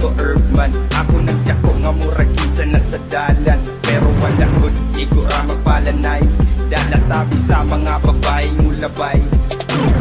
ko urban. Ako nagdako nga murag kinsa na sa dalan, pero wala gud igo ra magpalanay. Dalatabi sa mga babae mulabay,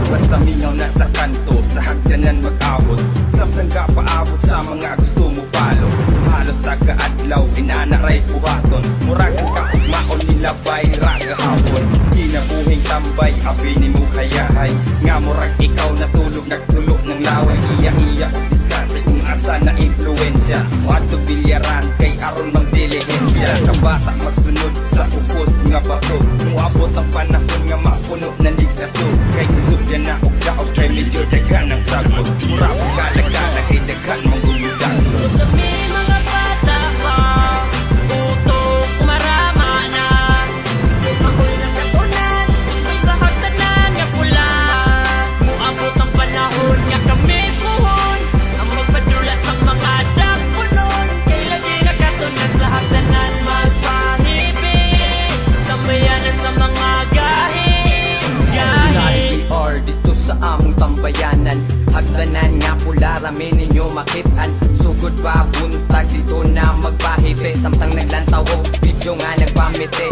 basta mingaw na sa kanto, sa hagdanan mag-awot. Samtang paabot sa mga gusto mo palo, halos taga-adlaw, inanaray buhaton. Murag ang kaugmaon nila bay ragahapon. Kinabuhing tambay, abini mo kayahay. Nga murag ikaw natulog, nagtulog ng laway. Iya-iya, diskarte kung asa na influensya. Wato bilyaran, kay aron mang dilihensya. Kabata magsunod sa upos nga bato, muabot ang panahon nga mapuno na ligtaso. Kay gusto yan na og daog, kay medyo dagan ang sagot. Mura ko kalagana, kay dagan mong gumudan. Kami mga bata pa, utok marama na. Ako'y nagkatunan, ako'y sa hagdanan nga pula. Muabot ang panahon nga kami puhon, ang magpadula sa mga dagpunon. Kay lagi nakatunan sa hagdanan magpahibig, tambayanan sa mga gahi. Or dito sa among tambayanan, hagdanan nga pula rami ninyo makitaan. Sugod pa buntag dito na magpahite, samtang naglantaw o video nga nagpamite.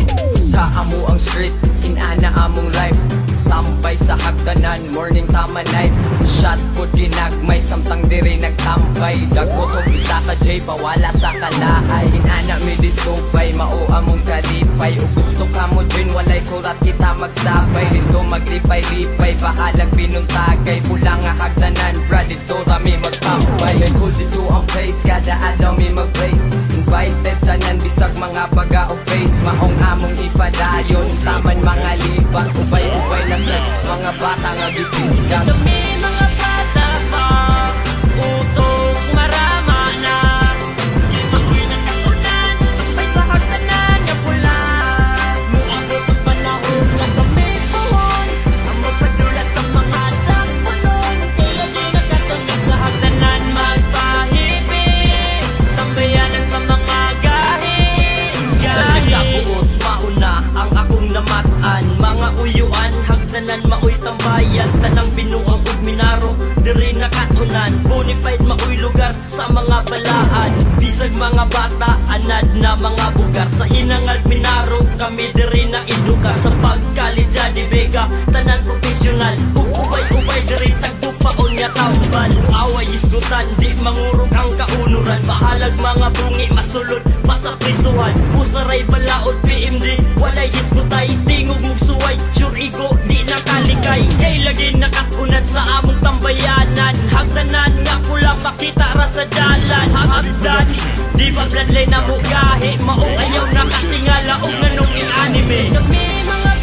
Sa amo ang street, inana among life, tambay sa hagdanan, morning tama night. Shot po ginagmay, samtang diri nagtambay. Dagotong isa ka J, pawala sa kalahay. Inana mi dito bay, mao among kalipay. O gusto ka mo dyan, walay kurat kita magsabay. Dito maglipay-lipay, bahalag pinuntagay. Pula nga hagdanan, bra dito rami magtambay. May cool dito ang place, kada adlaw mi mag-place. Invited tanan, bisag mga baga o face. Maong among ipadayon, taman mga lipat. Ubay-ubay na sex, mga bata nga gipisgan. Kami mga bata pa, utok marama na. Ako'y nagkatunan, tambay sa hagdanan nga pula. Muabot ang panahon nga kami puhon, ang magpadula sa mga dagpunon. Kay lagi nakatunan sa hagdanan magpahibig, tambayanan sa mga gahi. Nagkabuot, mauna ang akong namatan. Mga uyuan, hagdanan maoy tambayan. Tanang binuang ug minaro, diri nakatunan. Bonified maoy lugar sa mga balaan. Bisag mga bata, anad na mga bugar. Sa hinangag minaro, kami diri na eduka. Sa pagkalidya di Vega, tanan profesional. Ubay-ubay diri tagpupaon nga tambal. Away isgutan, di mangurog ang kaunuran. Bahalag mga bungi, masulod pa sa prisuhan. Usaray balaod, PMD, walay iskutay. Tingog mong suway, sure ego, di nakalikay. Kay lagi nakatunan sa among tambayanan. Hagdanan nga pula makita ra sa dalan. Hagdan, di ba bloodline na mo gahi. Maong ayaw nakatingala o ganong in anime. Kami mga